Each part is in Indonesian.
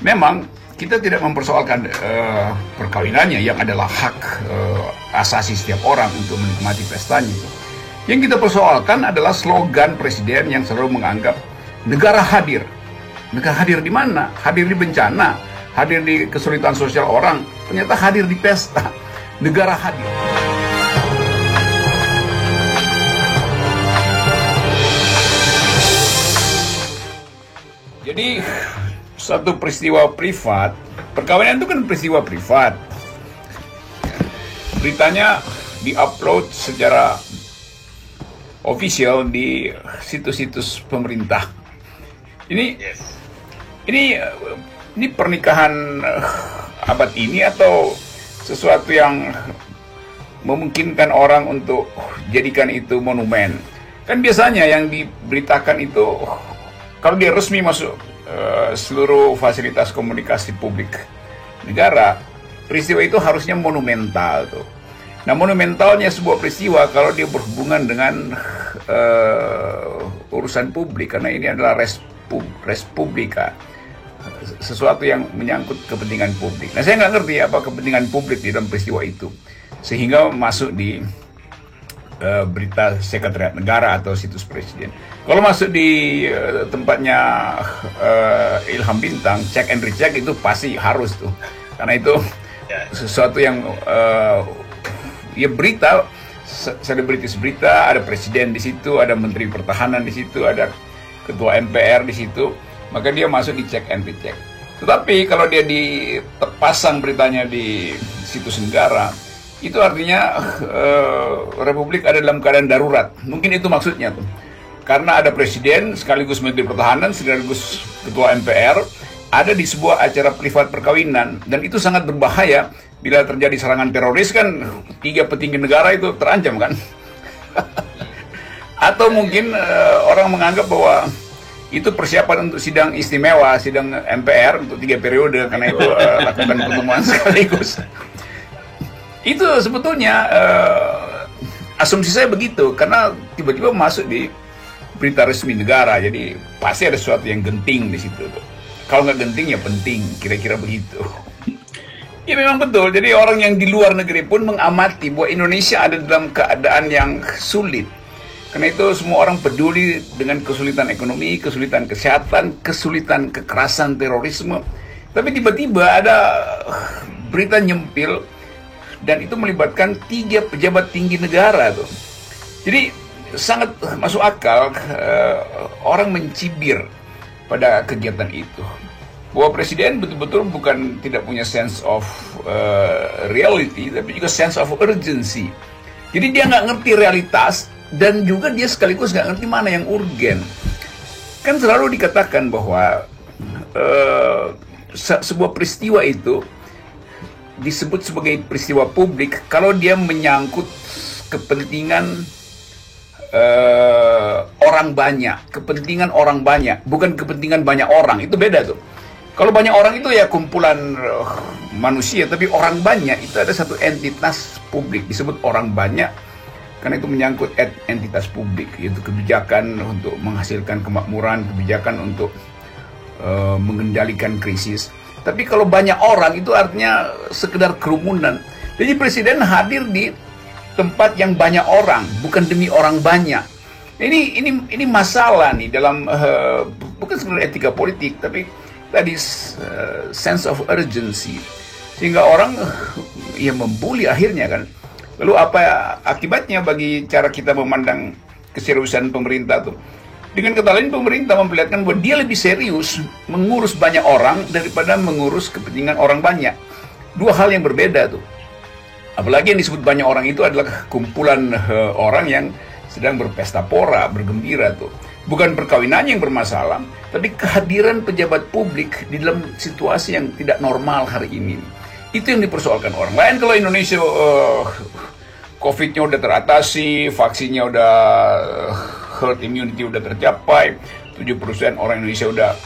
Memang kita tidak mempersoalkan perkawinannya yang adalah hak asasi setiap orang untuk menikmati pestanya. Yang kita persoalkan adalah slogan presiden yang selalu menganggap negara hadir. Negara hadir di mana? Hadir di bencana, hadir di kesulitan sosial orang, ternyata hadir di pesta. Negara hadir. Jadi satu peristiwa privat, perkawinan itu kan peristiwa privat. Beritanya diupload secara official di situs-situs pemerintah. Ini pernikahan abad ini atau sesuatu yang memungkinkan orang untuk jadikan itu monumen. Kan biasanya yang diberitakan itu kalau dia resmi masuk seluruh fasilitas komunikasi publik negara, peristiwa itu harusnya monumental tuh. Nah, monumentalnya sebuah peristiwa kalau dia berhubungan dengan urusan publik, karena ini adalah res publica, sesuatu yang menyangkut kepentingan publik. Nah, saya nggak ngerti apa kepentingan publik di dalam peristiwa itu, sehingga masuk di berita sekretariat negara atau situs presiden. Kalau masuk di tempatnya Ilham Bintang, cek and recheck itu pasti harus tuh, karena itu sesuatu yang ya berita, selebritis berita, ada presiden di situ, ada menteri pertahanan di situ, ada ketua MPR di situ, maka dia masuk di cek and recheck. Tetapi kalau dia dipasang beritanya di situs negara, itu artinya Republik ada dalam keadaan darurat. Mungkin itu maksudnya tuh. Karena ada presiden, sekaligus menteri pertahanan, sekaligus ketua MPR, ada di sebuah acara privat perkawinan. Dan itu sangat berbahaya. Bila terjadi serangan teroris kan, 3 petinggi negara itu terancam kan. Atau mungkin orang menganggap bahwa itu persiapan untuk sidang istimewa, sidang MPR untuk 3 periode. Karena itu lakukan pertemuan sekaligus. Itu sebetulnya asumsi saya begitu, karena tiba-tiba masuk di berita resmi negara, jadi pasti ada sesuatu yang genting di situ. Kalau nggak genting ya penting, kira-kira begitu. Ya memang betul, jadi orang yang di luar negeri pun mengamati bahwa Indonesia ada dalam keadaan yang sulit. Karena itu semua orang peduli dengan kesulitan ekonomi, kesulitan kesehatan, kesulitan kekerasan, terorisme. Tapi tiba-tiba ada berita nyempil, dan itu melibatkan 3 pejabat tinggi negara tuh. Jadi sangat masuk akal orang mencibir pada kegiatan itu. Bahwa presiden betul-betul bukan tidak punya sense of reality, tapi juga sense of urgency. Jadi dia nggak ngerti realitas, dan juga dia sekaligus nggak ngerti mana yang urgen. Kan selalu dikatakan bahwa sebuah peristiwa itu disebut sebagai peristiwa publik kalau dia menyangkut kepentingan orang banyak, kepentingan orang banyak, bukan kepentingan banyak orang. Itu beda tuh. Kalau banyak orang itu ya kumpulan manusia, tapi orang banyak itu ada satu entitas publik disebut orang banyak, karena itu menyangkut entitas publik, yaitu kebijakan untuk menghasilkan kemakmuran, kebijakan untuk mengendalikan krisis. Tapi kalau banyak orang itu artinya sekedar kerumunan. Jadi presiden hadir di tempat yang banyak orang, bukan demi orang banyak. Ini masalah nih dalam bukan sebenarnya etika politik, tapi tadi sense of urgency, sehingga orang ya membuli akhirnya kan. Lalu apa akibatnya bagi cara kita memandang keseriusan pemerintah tuh? Dengan kata lain, pemerintah memperlihatkan bahwa dia lebih serius mengurus banyak orang daripada mengurus kepentingan orang banyak. 2 hal yang berbeda tuh. Apalagi yang disebut banyak orang itu adalah kumpulan orang yang sedang berpesta pora, bergembira tuh. Bukan perkawinannya yang bermasalah, tapi kehadiran pejabat publik di dalam situasi yang tidak normal hari ini. Itu yang dipersoalkan orang lain. Kalau Indonesia COVID-nya udah teratasi, vaksinnya udah herd immunity udah tercapai, 70% orang Indonesia udah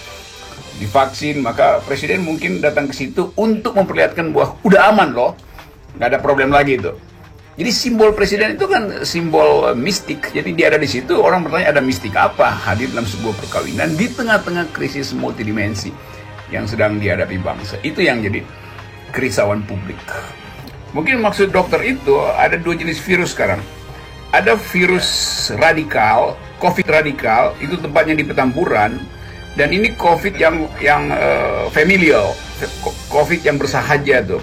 divaksin, maka presiden mungkin datang ke situ untuk memperlihatkan bahwa udah aman loh, nggak ada problem lagi itu. Jadi simbol presiden itu kan simbol mistik. Jadi dia ada di situ, orang bertanya ada mistik apa hadir dalam sebuah perkawinan di tengah-tengah krisis multidimensi. yang sedang dihadapi bangsa. Itu yang jadi kerisauan publik. Mungkin maksud dokter itu ada dua jenis virus sekarang. Ada virus radikal, COVID radikal, itu tempatnya di Petamburan, dan ini COVID yang familial, COVID yang bersahaja tuh.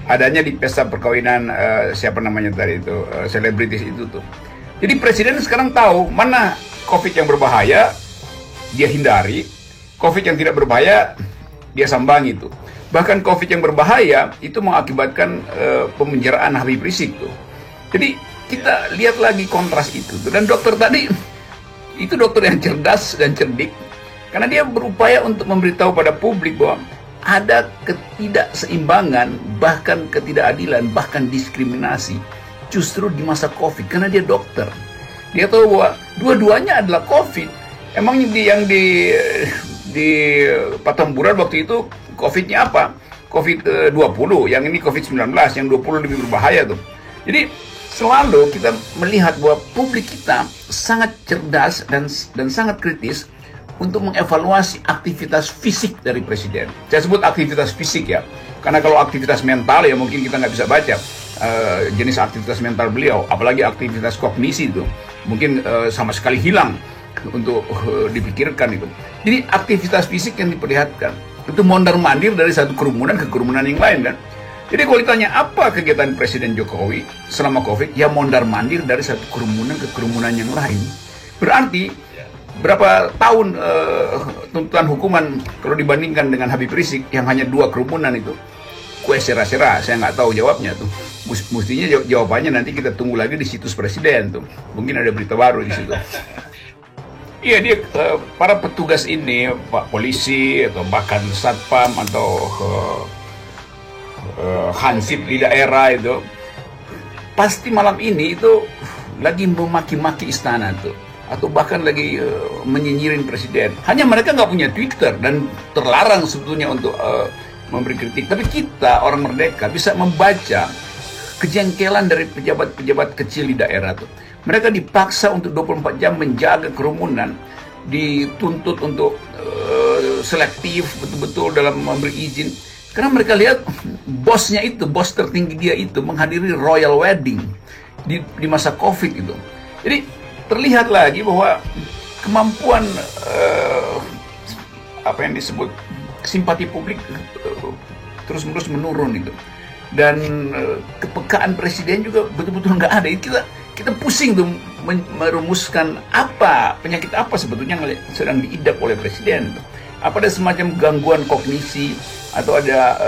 Adanya di pesta perkawinan siapa namanya tadi itu, selebritis itu tuh. Jadi presiden sekarang tahu mana COVID yang berbahaya, dia hindari. COVID yang tidak berbahaya, dia sambangi tuh. Bahkan COVID yang berbahaya itu mengakibatkan pemenjaraan Habib Rizik tuh. Jadi kita lihat lagi kontras itu tuh. Dan dokter tadi itu dokter yang cerdas dan cerdik, karena dia berupaya untuk memberitahu pada publik bahwa ada ketidakseimbangan, bahkan ketidakadilan, bahkan diskriminasi justru di masa COVID, karena dia dokter. Dia tahu bahwa dua-duanya adalah COVID. Emang yang di Petamburan waktu itu COVID-nya apa? COVID-20, yang ini COVID-19, yang 20 lebih berbahaya tuh. Jadi selalu kita melihat bahwa publik kita sangat cerdas dan sangat kritis untuk mengevaluasi aktivitas fisik dari presiden. Saya sebut aktivitas fisik ya, karena kalau aktivitas mental ya mungkin kita nggak bisa baca jenis aktivitas mental beliau, apalagi aktivitas kognisi itu mungkin sama sekali hilang untuk dipikirkan itu. Jadi aktivitas fisik yang diperlihatkan itu mondar-mandir dari satu kerumunan ke kerumunan yang lain kan. Jadi kalau ditanya apa kegiatan Presiden Jokowi selama COVID, ya mondar-mandir dari satu kerumunan ke kerumunan yang lain. Berarti berapa tahun tuntutan hukuman kalau dibandingkan dengan Habib Rizik yang hanya 2 kerumunan itu? Kue sera-sera, saya nggak tahu jawabnya tuh. Mestinya jawabannya nanti kita tunggu lagi di situs Presiden tuh. Mungkin ada berita baru di situ. Iya, dia para petugas ini, Pak Polisi atau bahkan Satpam atau Hansip di daerah itu pasti malam ini itu lagi memaki-maki istana tuh, atau bahkan lagi menyinyirin presiden. Hanya mereka nggak punya Twitter dan terlarang sebetulnya untuk memberi kritik. Tapi kita orang merdeka bisa membaca kejengkelan dari pejabat-pejabat kecil di daerah tuh. Mereka dipaksa untuk 24 jam menjaga kerumunan, dituntut untuk selektif betul-betul dalam memberi izin. Karena mereka lihat bosnya itu, bos tertinggi dia itu menghadiri royal wedding di masa COVID itu. Jadi terlihat lagi bahwa kemampuan apa yang disebut simpati publik terus-menerus menurun itu. Dan kepekaan presiden juga betul-betul nggak ada. Kita pusing tuh merumuskan apa penyakit apa sebetulnya yang sedang diidap oleh presiden. Apa ada semacam gangguan kognisi atau ada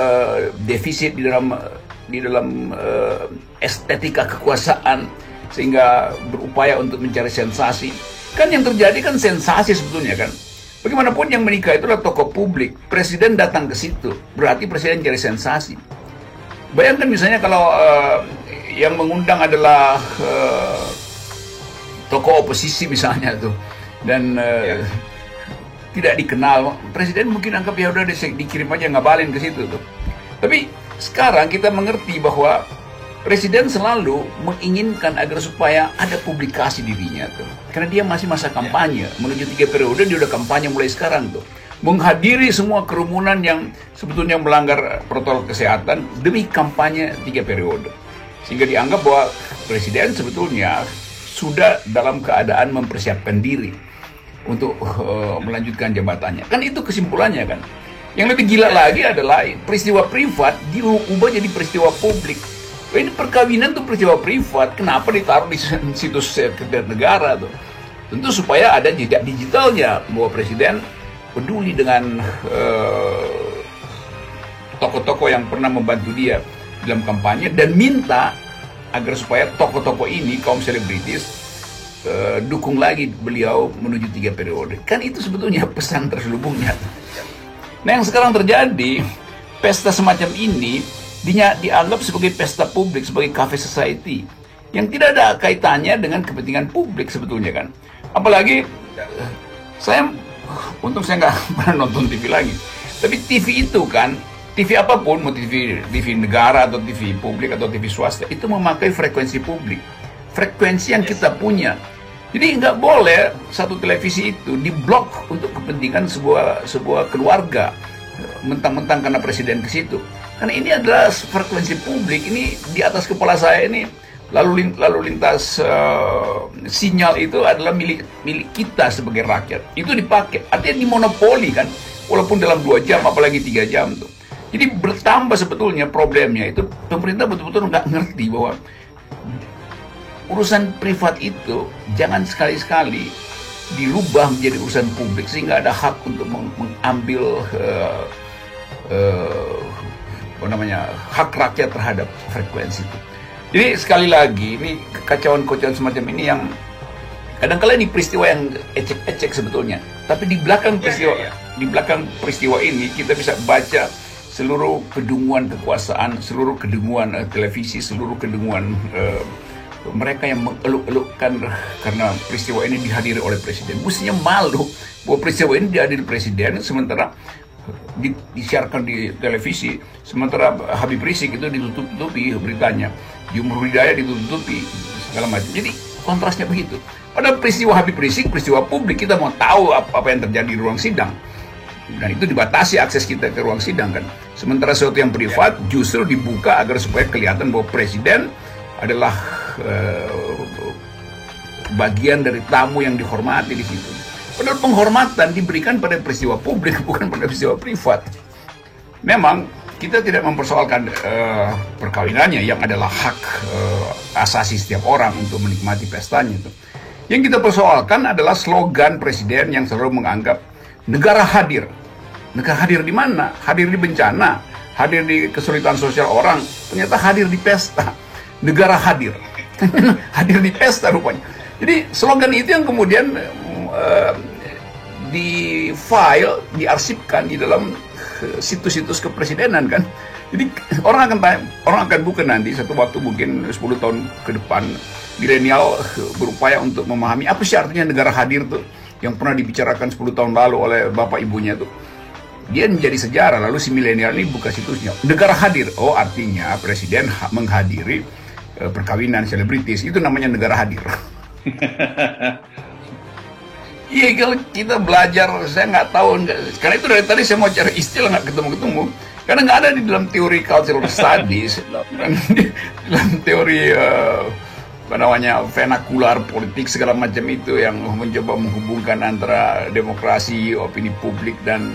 defisit di dalam estetika kekuasaan sehingga berupaya untuk mencari sensasi. Kan yang terjadi kan sensasi sebetulnya kan. Bagaimanapun yang menikah itulah tokoh publik. Presiden datang ke situ, berarti presiden cari sensasi. Bayangkan misalnya kalau yang mengundang adalah tokoh oposisi misalnya tuh, dan tidak dikenal, presiden mungkin anggap ya udah dikirim aja, ngabalin ke situ tuh. Tapi sekarang kita mengerti bahwa presiden selalu menginginkan agar supaya ada publikasi dirinya tuh, karena dia masih masa kampanye, menuju 3 periode dia udah kampanye mulai sekarang tuh, menghadiri semua kerumunan yang sebetulnya melanggar protokol kesehatan demi kampanye 3 periode, sehingga dianggap bahwa presiden sebetulnya sudah dalam keadaan mempersiapkan diri untuk melanjutkan jabatannya. Kan itu kesimpulannya kan. Yang lebih gila lagi adalah peristiwa privat diubah jadi peristiwa publik. Ini perkawinan tuh peristiwa privat, kenapa ditaruh di situs sekretariat negara tuh? Tentu supaya ada jejak digitalnya bahwa presiden peduli dengan tokoh-tokoh yang pernah membantu dia dalam kampanye dan minta agar supaya tokoh-tokoh ini, kaum selebritis, dukung lagi beliau menuju 3 periode. Kan itu sebetulnya pesan terselubungnya. Nah yang sekarang terjadi, pesta semacam ini dianggap sebagai pesta publik, sebagai cafe society yang tidak ada kaitannya dengan kepentingan publik sebetulnya kan. Apalagi untung saya nggak pernah nonton TV lagi, tapi TV itu kan, TV apapun, mau TV negara atau TV publik atau TV swasta, itu memakai frekuensi publik, frekuensi yang kita punya. Jadi nggak boleh satu televisi itu diblok untuk kepentingan sebuah keluarga, mentang-mentang karena presiden ke situ. Karena ini adalah frekuensi publik, ini di atas kepala saya ini lalu lintas sinyal itu adalah milik kita sebagai rakyat. Itu dipakai, artinya dimonopoli kan, walaupun dalam 2 jam apalagi 3 jam tuh. Jadi bertambah sebetulnya problemnya itu pemerintah betul-betul nggak ngerti bahwa urusan privat itu jangan sekali-sekali dirubah menjadi urusan publik sehingga ada hak untuk mengambil hak rakyat terhadap frekuensi itu. Jadi sekali lagi ini kekacauan-kacauan semacam ini yang kadang-kala ini peristiwa yang ecek-ecek sebetulnya, tapi di belakang peristiwa ini kita bisa baca seluruh kedunguan kekuasaan, seluruh kedunguan televisi, seluruh kedunguan mereka yang mengeluk-elukkan karena peristiwa ini dihadiri oleh presiden. Mestinya malu bahwa peristiwa ini dihadiri presiden sementara disiarkan di televisi, sementara Habib Rizik itu ditutup-tutupi beritanya, Jumhur Hidayah ditutupi segala macam. Jadi kontrasnya begitu. Pada peristiwa Habib Rizik, peristiwa publik, kita mau tahu apa yang terjadi di ruang sidang, dan itu dibatasi akses kita ke ruang sidang kan. Sementara sesuatu yang privat justru dibuka agar supaya kelihatan bahwa presiden adalah bagian dari tamu yang dihormati di situ. Padahal penghormatan diberikan pada peristiwa publik, bukan pada peristiwa privat. Memang kita tidak mempersoalkan perkawinannya yang adalah hak asasi setiap orang untuk menikmati pestanya itu. Yang kita persoalkan adalah slogan presiden yang selalu menganggap negara hadir. Negara hadir di mana? Hadir di bencana, hadir di kesulitan sosial orang, ternyata hadir di pesta. Negara hadir. Hadir di pesta rupanya. Jadi slogan itu yang kemudian di file, diarsipkan di dalam situs-situs kepresidenan kan. Jadi orang akan buka nanti satu waktu mungkin 10 tahun ke depan, milenial berupaya untuk memahami apa sih artinya negara hadir tuh yang pernah dibicarakan 10 tahun lalu oleh bapak ibunya tuh. Dia menjadi sejarah, lalu si milenial ini buka situsnya. Negara hadir, oh artinya presiden menghadiri perkawinan selebritis, itu namanya negara hadir. Iya, kalau kita belajar, saya nggak tahu, karena itu dari tadi saya mau cari istilah nggak ketemu, karena nggak ada di dalam teori cultural studies, dan di dalam teori vernakular politik segala macam itu yang mencoba menghubungkan antara demokrasi, opini publik dan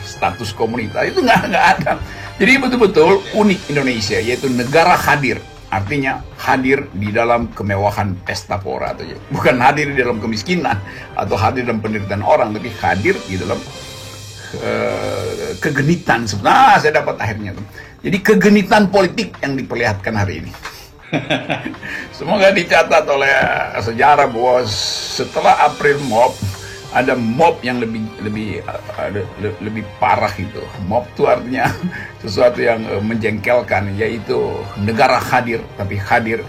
status komunitas, itu nggak ada. Jadi betul-betul unik Indonesia, yaitu negara hadir. Artinya hadir di dalam kemewahan pesta pora, bukan hadir di dalam kemiskinan atau hadir dalam penderitaan orang, tapi hadir di dalam kegenitan. Nah, saya dapat akhirnya tuh. Jadi kegenitan politik yang diperlihatkan hari ini. Semoga dicatat oleh sejarah bahwa setelah April Mop ada mob yang lebih parah itu. Mob itu artinya sesuatu yang menjengkelkan, yaitu negara hadir, tapi hadir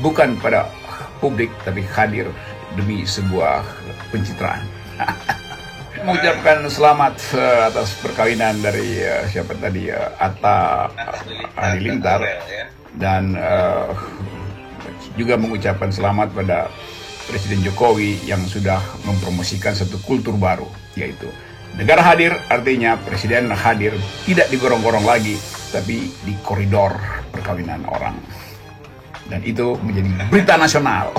bukan pada publik, tapi hadir demi sebuah pencitraan. Mengucapkan selamat atas perkawinan dari siapa tadi, Atta Halilintar, dan juga mengucapkan selamat pada Presiden Jokowi yang sudah mempromosikan satu kultur baru, yaitu negara hadir, artinya presiden hadir tidak digorong-gorong lagi, tapi di koridor perkawinan orang. Dan itu menjadi berita nasional.